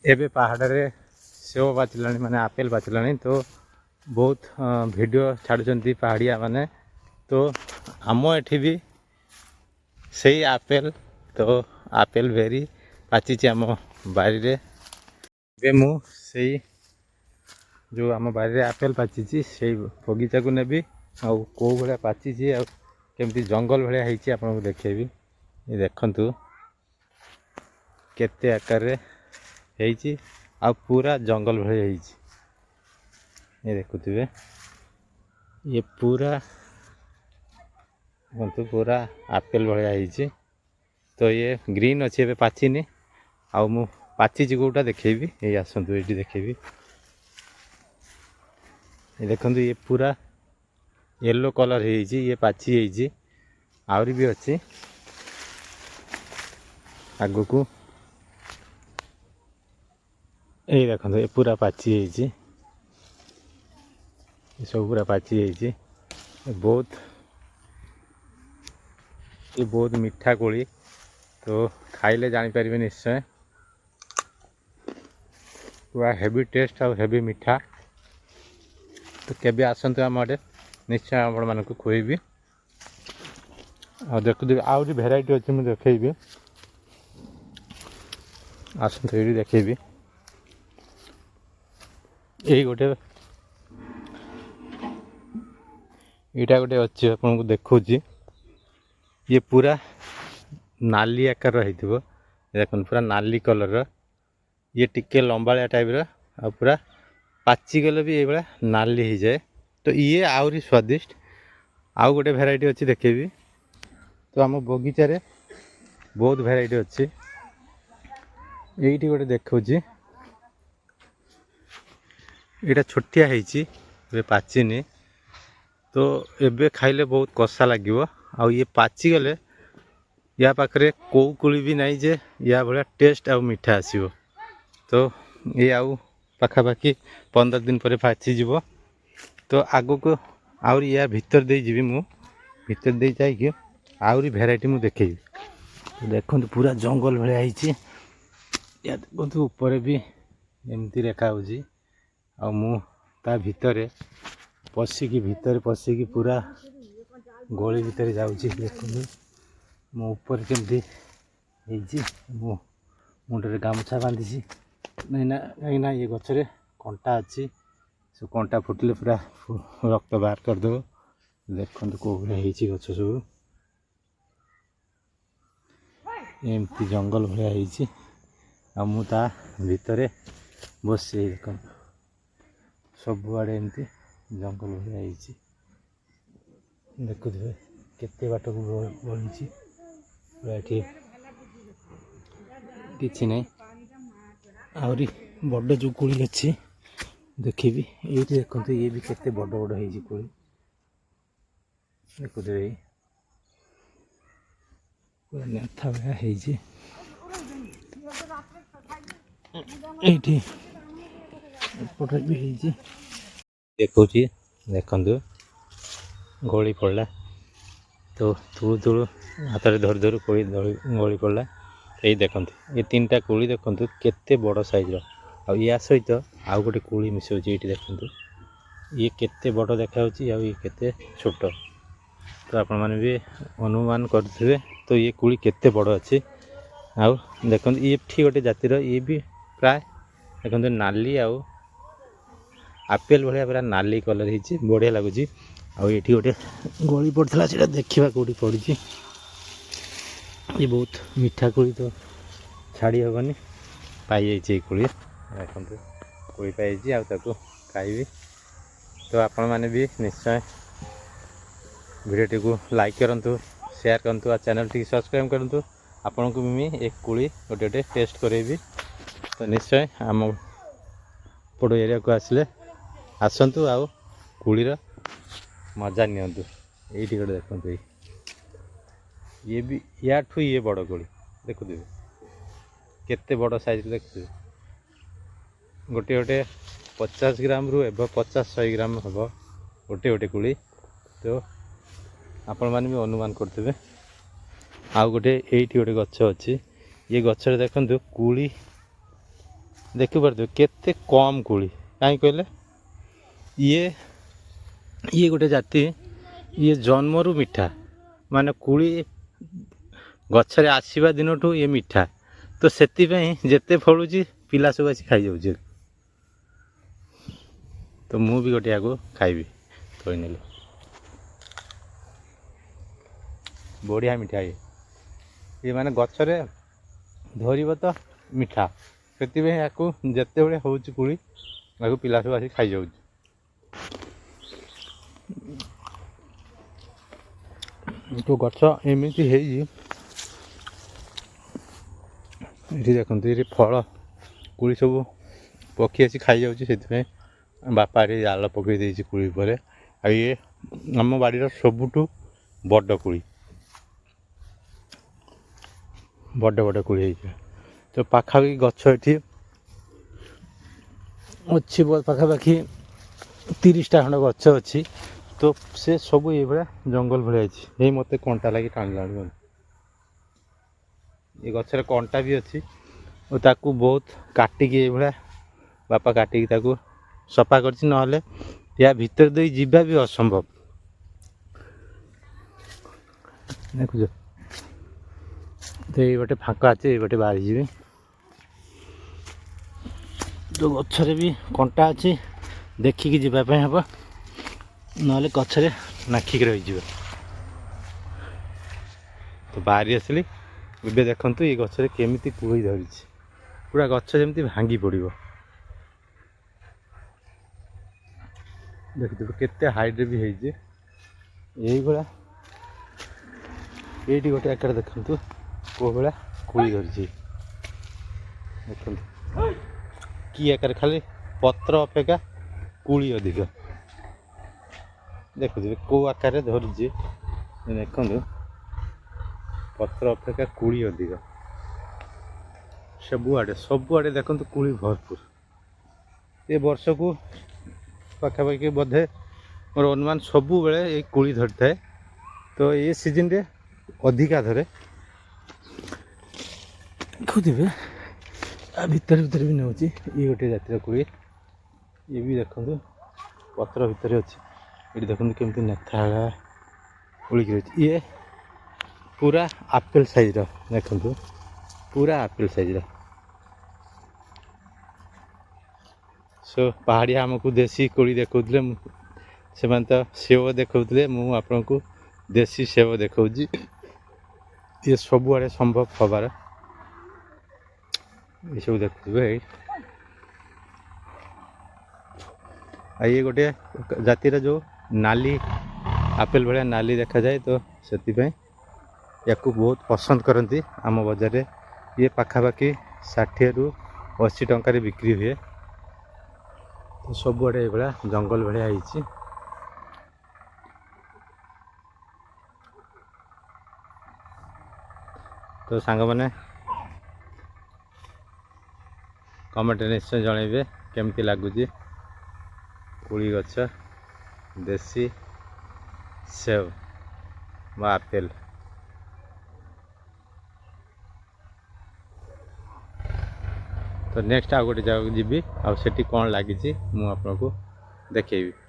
एबे पहाड़ रे सेव पाचिलानी माने आपेल पाचिलानी तो बहुत वीडियो छाड़ुचंती पहाड़िया माने तो आम एठी भी सही आपेल तो आपेल भेरी पाची आम बारी रे ए मु सही जो आम बारी रे आपेल पाची से बगीचा को नेबी आ को भाया पाची आ केमती जंगल भाया होती आपको देखेबी ये देखंतु केते आकार रे हेची आ पूरा जंगल भाया होती ये देखुथिबे ये पूरा देखो पूरा आपेल भाया होती तो ये ग्रीन अच्छे ए पाचिनी आ मु पाची गोटा देखेबी ये आसतु ये देखेबी ये देखंतु ये पूरा येलो कलर है ये पाची है आहरी भी अच्छी आगु को ये देखो ये पूरा पाची है सब पूरा पाची है बहुत मीठा कोली तो खाइले जापर निश्चय पूरा हेवी टेस्ट और हेवी मीठा तो केबे आसतु आम आड़े निश्चय आपण मान खुएबी आ देखु आहरी भेराइटी अच्छी मुझे देखेबी आसतु ये देखेबी यही गोटे यहाँ गोटे अच्छी आपको देखा ये पूरा नाली आकार रही देख पूरा नाली कलर ये टिके लंबाया टाइप आ पूरा पाची गले भी ये नाली हो जाए तो ये आहरी स्वादिष्ट आउ गोटे भेराइटी अच्छी देखेबी तो आम बगीचारे बहुत भेराइटी अच्छी यही गोटे देखा यहाँ छोटिया है पाचिनी तो एबे खाइले बहुत कषा लगे आ ये पाची गले या पाखे कौ कोली भी नहीं जे या भाया टेस्ट आ मीठा आसो तो ये आउ पाखापाखि 15 दिन पर पाचीज तो आग को आहरी या भीतर दे जीवी मु भीतर दे जाइए आहरी भेराइटी मु देखेबी तो देखो पूरा जंगल भाया या देखो ऊपर भी एमती रेखा होची आ मु ता भितर पशिकी भितर पशिकी पूरा गली भितर जाऊँगी देखो मो ऊपर केमती मो मुंडे गामछा बांधी कहीं ये गचरे कंटा अच्छी से कंटा फुटिले पूरा रक्त बाहर करदेव देखो कौ भाई गच सब एमती जंगल भाया आ मु ता भितर बस देख सबुआड़े एमती जंगल भाया देखुए केते बाट को बढ़ी कि नहीं आहरी बड़ जो कोली अच्छी देखी ये देखो ये भी केते बड़ बड़ हो कोली देखुए पूरा नेथा भाया एपटे भी देखो देखु गली पड़ा तो तुलु तुलु हाथ में धर धर कोली गली पड़ा यही देखते ये 3टा कोली देखते केते बड़ साइज या सहित आउ गोटे कोली मिसाऊँ ये देखते ये केते बड़ देखा ये केते छोट तो आपण मैंने भी अनुमान करेंगे तो ये कोली केते बड़ अच्छी आउ देखते ये ठीक गोटे जातिर ये भी प्राय देखते नाली आउ आपेल भाया पूरा नाली कलर हो बढ़िया लगुच आई गोटे गली पड़ता से देखा कौटी पड़ी ये बहुत मीठा कोली तो छाड़ी हेनी पाई जाइए कोली देखते कोली पाई आपको खाइबी तो आपण मैंने भी निश्चय वीडियोटी को लाइक करूँ शेयर करूँ चैनल टी सब्सक्राइब करूँ आपन को भी एक कोली गोटे गोटे टेस्ट करेबी तो निश्चय आम पड़ एरिया को आसले आसतु आउ कोलीर मजा नियंतु ये गोटे देखते ये भी या ठू ये बड़ कोली देखुए केते बड़ साइज देखुए गोटे गोटे 50 ग्राम रु एब 50-100 ग्राम हम गोटे गोटे कोली तो आपण मैंने भी अनुमान करेंगे आउ गोटे ये गोटे गच अच्छी ये गचर देखते कोली ଦେଖିପାରୁଥିବେ କେତେ କମ୍ କୋଳି। କାହିଁକି କହିଲେ ଇଏ ଗୋଟେ ଜାତି, ଇଏ ଜନ୍ମରୁ ମିଠା, ମାନେ କୋଳି ଗଛରେ ଆସିବା ଦିନଠୁ ଇଏ ମିଠା। ତ ସେଥିପାଇଁ ଯେତେ ଫଳୁଛି ପିଲା ସବୁ ଆସି ଖାଇଯାଉଛି। ତ ମୁଁ ବି ଗୋଟେ ଆଗକୁ ଖାଇବି ତୋଳି ନେଲି। ବଢ଼ିଆ ମିଠା ଇଏ ମାନେ ଗଛରେ ଧରିବ ତ ମିଠା, ସେଥିପାଇଁ ୟାକୁ ଯେତେବେଳେ ହେଉଛି କୋଳି ୟାକୁ ପିଲା ସବୁ ଆସି ଖାଇଯାଉଛି। ତ ଗଛ ଏମିତି ହେଇଛି, ଏଠି ଦେଖନ୍ତୁ ଏଠି ଫଳ କୋଳି ସବୁ ପକ୍ଷୀ ଆସି ଖାଇଯାଉଛି। ସେଥିପାଇଁ ବାପା ଏଠି ଜାଲ ପକାଇ ଦେଇଛି କୋଳି ଉପରେ। ଆଉ ଇଏ ଆମ ବାଡ଼ିର ସବୁଠୁ ବଡ଼ କୋଳି, ବଡ଼ ବଡ଼ କୋଳି ହେଇଛି। ତ ପାଖାପାଖି ଗଛ ଏଠି ଅଛି, ପାଖାପାଖି 30ଟା ଖଣ୍ଡ ଗଛ ଅଛି। ତ ସେ ସବୁ ଏଇଭଳିଆ ଜଙ୍ଗଲ ଭଳିଆ ଅଛି। ଏଇ ମୋତେ କଣ୍ଟା ଲାଗି ଟାଣିଲାଣି। ଏ ଗଛରେ କଣ୍ଟା ବି ଅଛି ଓ ତାକୁ ବହୁତ କାଟିକି ଏଇଭଳିଆ ବାପା କାଟିକି ତାକୁ ସଫା କରିଛି, ନହେଲେ ୟା ଭିତରେ ଦେଇ ଯିବା ବି ଅସମ୍ଭବ। ଦେଖୁଛ, ତ ଏଇ ଗୋଟେ ଫାଙ୍କା ଅଛି, ଏଇ ଗୋଟେ ବାହାରି ଯିବି। ତ ଗଛରେ ବି କଣ୍ଟା ଅଛି, ଦେଖିକି ଯିବା ପାଇଁ ହେବ, ନହେଲେ ଗଛରେ ନାଖିକି ରହିଯିବ। ତ ବାହାରି ଆସିଲି। ଏବେ ଦେଖନ୍ତୁ ଏଇ ଗଛରେ କେମିତି କୋଳି ଧରିଛି, ପୁରା ଗଛ ଯେମିତି ଭାଙ୍ଗି ପଡ଼ିବ। ଦେଖିଥିବେ କେତେ ହାଇଟ୍ରେ ବି ହେଇଛି। ଏଇଭଳିଆ ଏଇଠି ଗୋଟେ ଆକାର ଦେଖନ୍ତୁ କେଉଁ ଭଳିଆ କୋଳି ଧରିଛି। ଦେଖନ୍ତୁ କି ଆକାର, ଖାଲି ପତ୍ର ଅପେକ୍ଷା କୋଳି ଅଧିକ। ଦେଖୁଥିବେ କେଉଁ ଆକାରରେ ଧରିଛି, ଦେଖନ୍ତୁ ପତ୍ର ଅପେକ୍ଷା କୋଳି ଅଧିକ। ସବୁଆଡ଼େ ଦେଖନ୍ତୁ କୋଳି ଭରପୁର। ଏ ବର୍ଷକୁ ପାଖାପାଖି ବୋଧେ ମୋର ଅନୁମାନ ସବୁବେଳେ ଏଇ କୋଳି ଧରିଥାଏ। ତ ଏ ସିଜିନରେ ଅଧିକା ଧରେ। ଦେଖୁଥିବେ ଆ ଭିତରେ ବି ନେଉଛି। ଇଏ ଗୋଟେ ଜାତିର କୋଳି। ଇଏ ବି ଦେଖନ୍ତୁ ପତ୍ର ଭିତରେ ଅଛି। ଏଠି ଦେଖନ୍ତୁ କେମିତି ନେଥା କୋଳିକି ଅଛି। ଇଏ ପୁରା ଆପେଲ୍ ସାଇଜ୍ର, ଦେଖନ୍ତୁ ପୁରା ଆପେଲ୍ ସାଇଜ୍ର। ପାହାଡ଼ିଆ ଆମକୁ ଦେଶୀ କୋଳି ଦେଖାଉଥିଲେ, ସେମାନେ ତ ସେଓ ଦେଖାଉଥିଲେ, ମୁଁ ଆପଣଙ୍କୁ ଦେଶୀ ସେଓ ଦେଖାଉଛି। ଇଏ ସବୁଆଡ଼େ ସମ୍ଭବ ହେବାର। ଏସବୁ ଦେଖୁଥିବେ। ଆଉ ଇଏ ଗୋଟେ ଜାତିର ଯେଉଁ ନାଲି ଆପେଲ୍ ଭଳିଆ ନାଲି ଦେଖାଯାଏ, ତ ସେଥିପାଇଁ ୟାକୁ ବହୁତ ପସନ୍ଦ କରନ୍ତି ଆମ ବଜାରରେ। ଇଏ ପାଖାପାଖି 60ରୁ 80 ଟଙ୍କାରେ ବିକ୍ରି ହୁଏ। ତ ସବୁଆଡ଼େ ଏଇଭଳିଆ ଜଙ୍ଗଲ ଭଳିଆ ହେଇଛି। ତ ସାଙ୍ଗମାନେ କମେଣ୍ଟରେ ନିଶ୍ଚୟ ଜଣାଇବେ କେମିତି ଲାଗୁଛି କୋଳି ଗଛ, ଦେଶୀ ସେଓ ବା ଆପେଲ୍। ତ ନେକ୍ସଟ ଆଉ ଗୋଟେ ଜାଗାକୁ ଯିବି, ଆଉ ସେଠି କ'ଣ ଲାଗିଛି ମୁଁ ଆପଣଙ୍କୁ ଦେଖେଇବି।